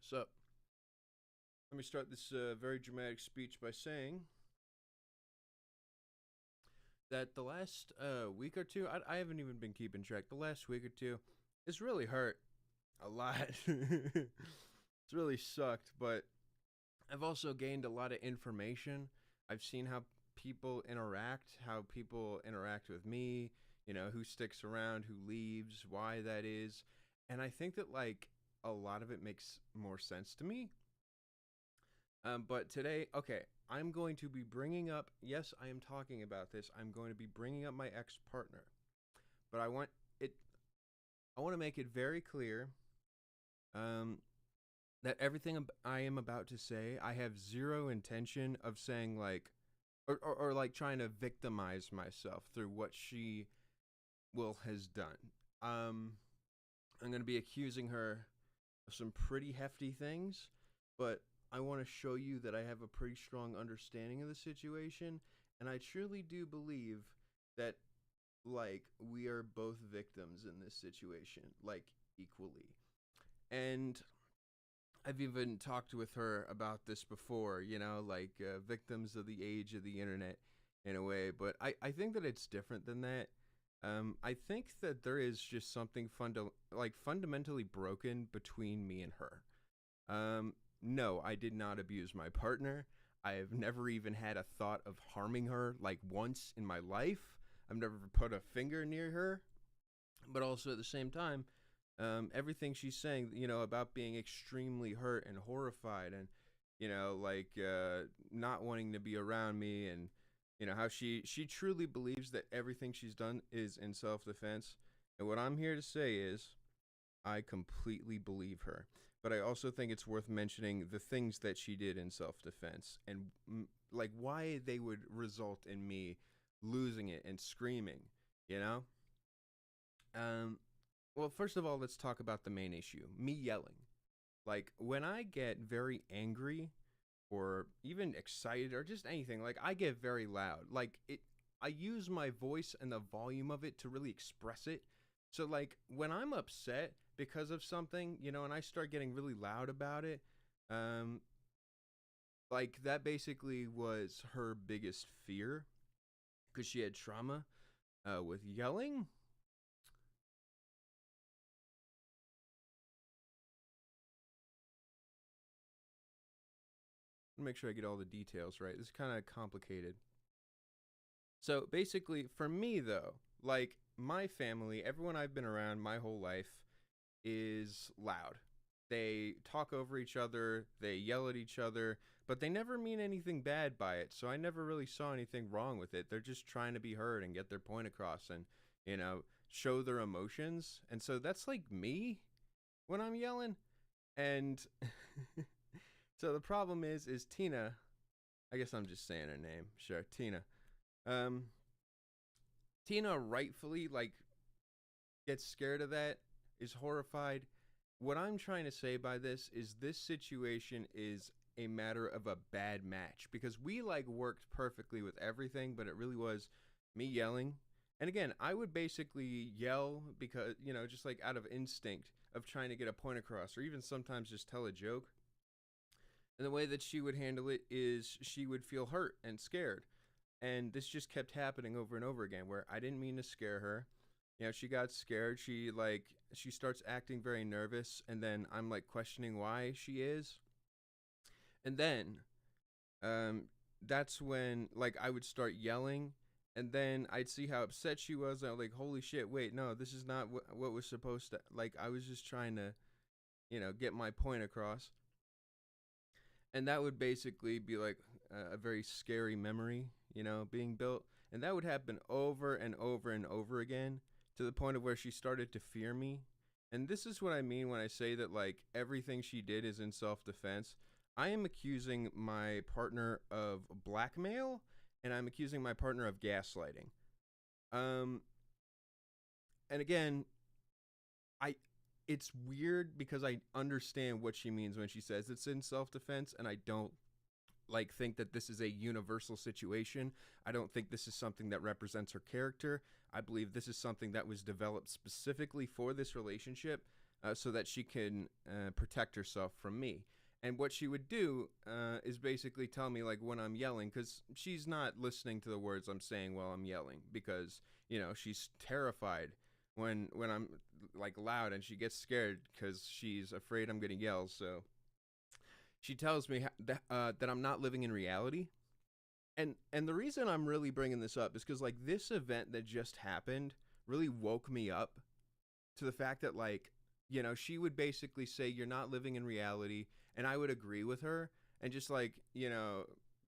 So, let me start this very dramatic speech by saying that the last week or two, I haven't even been keeping track. The last week or two, it's really hurt a lot. It's really sucked, but I've also gained a lot of information. I've seen how people interact with me, who sticks around, who leaves, why that is. And I think that, like, a lot of it makes more sense to me. But today, okay, I'm going to be bringing up, yes, I am talking about this. I'm going to be bringing up my ex partner. But it, I want to make it very clear um, that everything I am about to say, I have zero intention of saying, like, or like trying to victimize myself through what she will has done. Um, I'm going to be accusing her of some pretty hefty things, but I want to show you that I have a pretty strong understanding of the situation, and I truly do believe that, like, we are both victims in this situation, like, equally. And I've even talked with her about this before, like victims of the age of the internet in a way, but I think that it's different than that. I think that there is just something fundamentally broken between me and her. No, I did not abuse my partner. I have never even had a thought of harming her, like, once in my life. I've never put a finger near her. But also at the same time, everything she's saying, about being extremely hurt and horrified and, like, not wanting to be around me, and, how she truly believes that everything she's done is in self-defense. And what I'm here to say is I completely believe her. But I also think it's worth mentioning the things that she did in self-defense and, like, why they would result in me losing it and screaming, you know? Um, well, first of all, let's talk about the main issue, me yelling. Like, when I get very angry or even excited or just anything, like, I get very loud. I use my voice and the volume of it to really express it. So, like, when I'm upset because of something, and I start getting really loud about it, um, like, that basically was her biggest fear because she had trauma with yelling. Make sure I get all the details right. This is kind of complicated. So basically, for me though, like, my family, everyone I've been around my whole life is loud. They talk over each other, they yell at each other, but they never mean anything bad by it. So I never really saw anything wrong with it. They're just trying to be heard and get their point across and, show their emotions. And so that's like me when I'm yelling. And so the problem is Tina, I guess I'm just saying her name. Sure, Tina. Um, Tina rightfully, like, gets scared of that, is horrified. What I'm trying to say by this situation is a matter of a bad match because we, like, worked perfectly with everything, but it really was me yelling. And again, I would basically yell because, just like out of instinct of trying to get a point across or even sometimes just tell a joke. And the way that she would handle it is she would feel hurt and scared. And this just kept happening over and over again where I didn't mean to scare her. She got scared. She starts acting very nervous, and then I'm like questioning why she is. And then um that's when, like, I would start yelling, and then I'd see how upset she was. I'm like, holy shit, wait, no, this is not what was supposed to, like, I was just trying to, get my point across. And that would basically be like a very scary memory, being built. And that would happen over and over and over again to the point of where she started to fear me. And this is what I mean when I say that, like, everything she did is in self-defense. I am accusing my partner of blackmail, and I'm accusing my partner of gaslighting. Um, and again, I it's weird because I understand what she means when she says it's in self-defense, and I don't, like, think that this is a universal situation. I don't think this is something that represents her character. I believe this is something that was developed specifically for this relationship. so that she can protect herself from me. And what she would do is basically tell me like when I'm yelling, because she's not listening to the words I'm saying while I'm yelling, because she's terrified when I'm like loud, and she gets scared because she's afraid I'm gonna yell. So she tells me that I'm not living in reality. And the reason I'm really bringing this up is because like this event that just happened really woke me up to the fact that like she would basically say you're not living in reality, and I would agree with her, and just like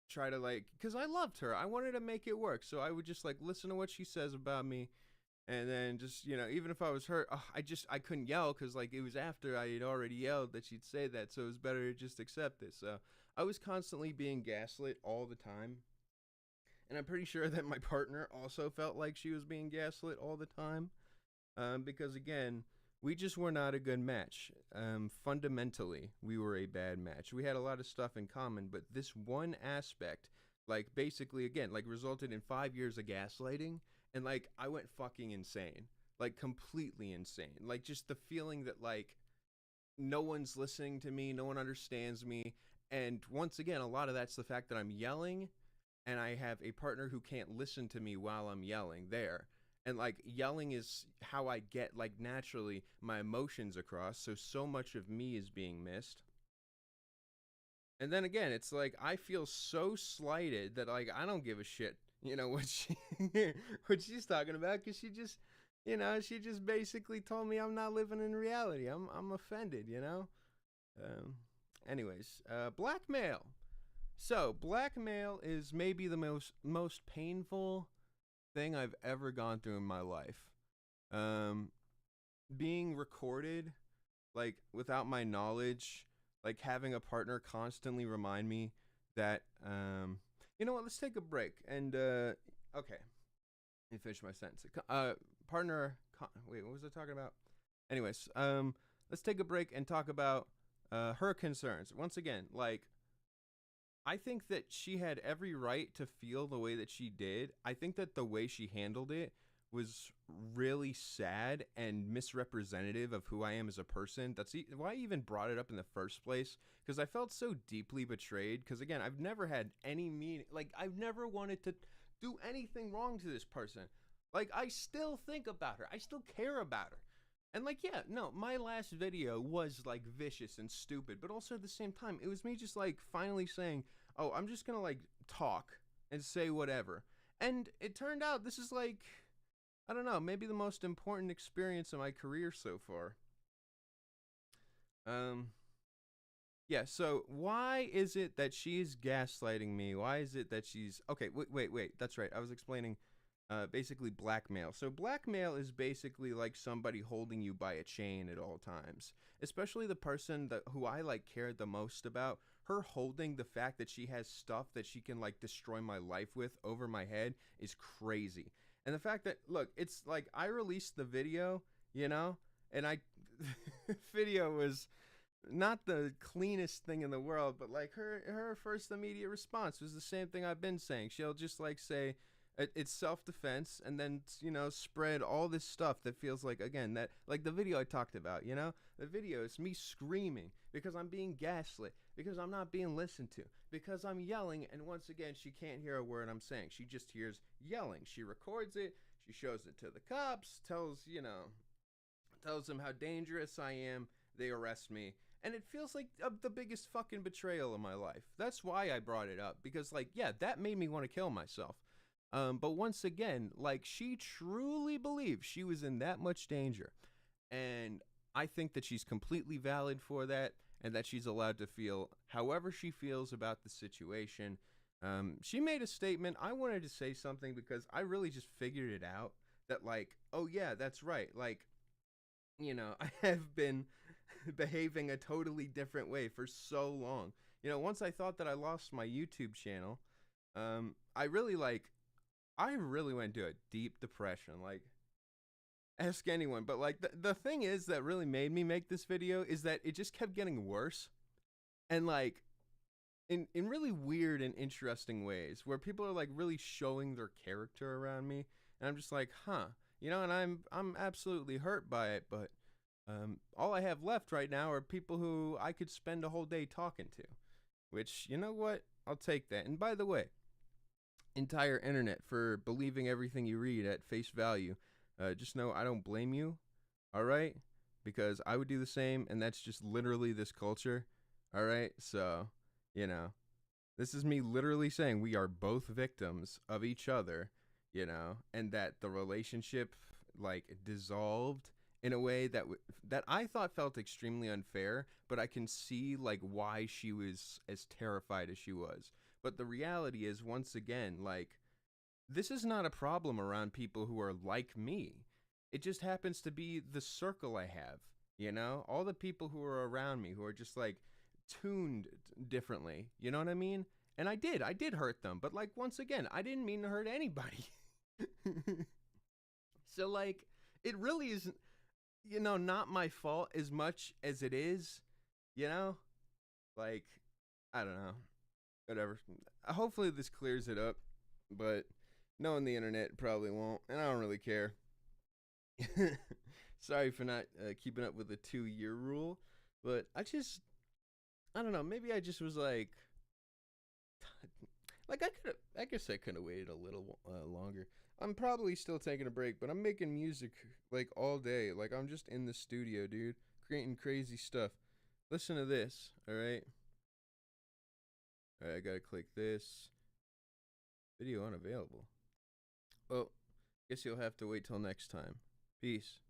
try to like, because I loved her, I wanted to make it work, so I would just like listen to what she says about me, and then just even if I was hurt, I couldn't yell because like it was after I had already yelled that she'd say that, so it was better to just accept it. So I was constantly being gaslit all the time, and I'm pretty sure that my partner also felt like she was being gaslit all the time, because again, we just were not a good match. Fundamentally, we were a bad match. We had a lot of stuff in common, but this one aspect, like basically again, like resulted in 5 years of gaslighting, and like I went fucking insane, like completely insane. Like just the feeling that like no one's listening to me, no one understands me, and once again, a lot of that's the fact that I'm yelling, and I have a partner who can't listen to me while I'm yelling there. And like yelling is how I get like naturally my emotions across, so much of me is being missed. And then again, it's like I feel so slighted that like I don't give a shit, what she what she's talking about, cuz she just she just basically told me I'm not living in reality. I'm offended, Um anyways, blackmail. So, blackmail is maybe the most painful thing I've ever gone through in my life. Um, Being recorded, like without my knowledge, like having a partner constantly remind me that, you know what? Let's take a break. And okay, let me finish my sentence. Partner, wait, what was I talking about? Anyways, let's take a break and talk about her concerns. Once again, like I think that she had every right to feel the way that she did. I think that the way she handled it was really sad and misrepresentative of who I am as a person. That's why I even brought it up in the first place, because I felt so deeply betrayed. Because again, I've never had any meaning. Like, I've never wanted to do anything wrong to this person. Like, I still think about her. I still care about her. And like, yeah, no, my last video was like vicious and stupid, but also at the same time, it was me just like finally saying, oh, I'm just gonna like talk and say whatever. And it turned out this is like, I don't know, maybe the most important experience of my career so far. Um, yeah, so why is it that she's gaslighting me? Why is it that she's, okay, wait, that's right. I was explaining basically blackmail. So blackmail is basically like somebody holding you by a chain at all times. Especially the person who I like cared the most about. Her holding the fact that she has stuff that she can like destroy my life with over my head is crazy. And the fact that, look, it's like I released the video, and I video was not the cleanest thing in the world, but like her first immediate response was the same thing I've been saying. She'll just like say it's self-defense, and then spread all this stuff that feels like, again, that like the video I talked about, the video is me screaming because I'm being gaslit, because I'm not being listened to, because I'm yelling, and once again she can't hear a word I'm saying. She just hears yelling. She records it, she shows it to the cops, tells them how dangerous I am. They arrest me, and it feels like the biggest fucking betrayal of my life. That's why I brought it up, because like, yeah, that made me want to kill myself. But once again, like, she truly believed she was in that much danger. And I think that she's completely valid for that, and that she's allowed to feel however she feels about the situation. She made a statement. I wanted to say something because I really just figured it out that, like, oh yeah, that's right. Like, I have been behaving a totally different way for so long. Once I thought that I lost my YouTube channel, I really went into a deep depression. Like, ask anyone. But like the thing is that really made me make this video is that it just kept getting worse. And like in really weird and interesting ways, where people are like really showing their character around me. And I'm just like, huh. And I'm absolutely hurt by it, but All I have left right now are people who I could spend a whole day talking to. Which, you know what? I'll take that. And by the way, entire internet for believing everything you read at face value. Just know I don't blame you, all right? Because I would do the same, and that's just literally this culture, all right? So, you know, this is me literally saying we are both victims of each other, and that the relationship like dissolved in a way that I thought felt extremely unfair, but I can see like why she was as terrified as she was. But the reality is, once again, like, this is not a problem around people who are like me. It just happens to be the circle I have, all the people who are around me who are just like tuned differently. You know what I mean? And I did hurt them, but like, once again, I didn't mean to hurt anybody. So like, it really is, not my fault as much as it is, you know? Like, I don't know. Whatever. Hopefully this clears it up, but knowing the internet probably won't, and I don't really care. Sorry for not keeping up with the 2-year rule, but I don't know, maybe I just was like I guess I could have waited a little longer. I'm probably still taking a break, but I'm making music like all day. Like, I'm just in the studio, dude, creating crazy stuff. Listen to this, all right? All right, I gotta click this. Video unavailable. Well, guess you'll have to wait till next time. Peace.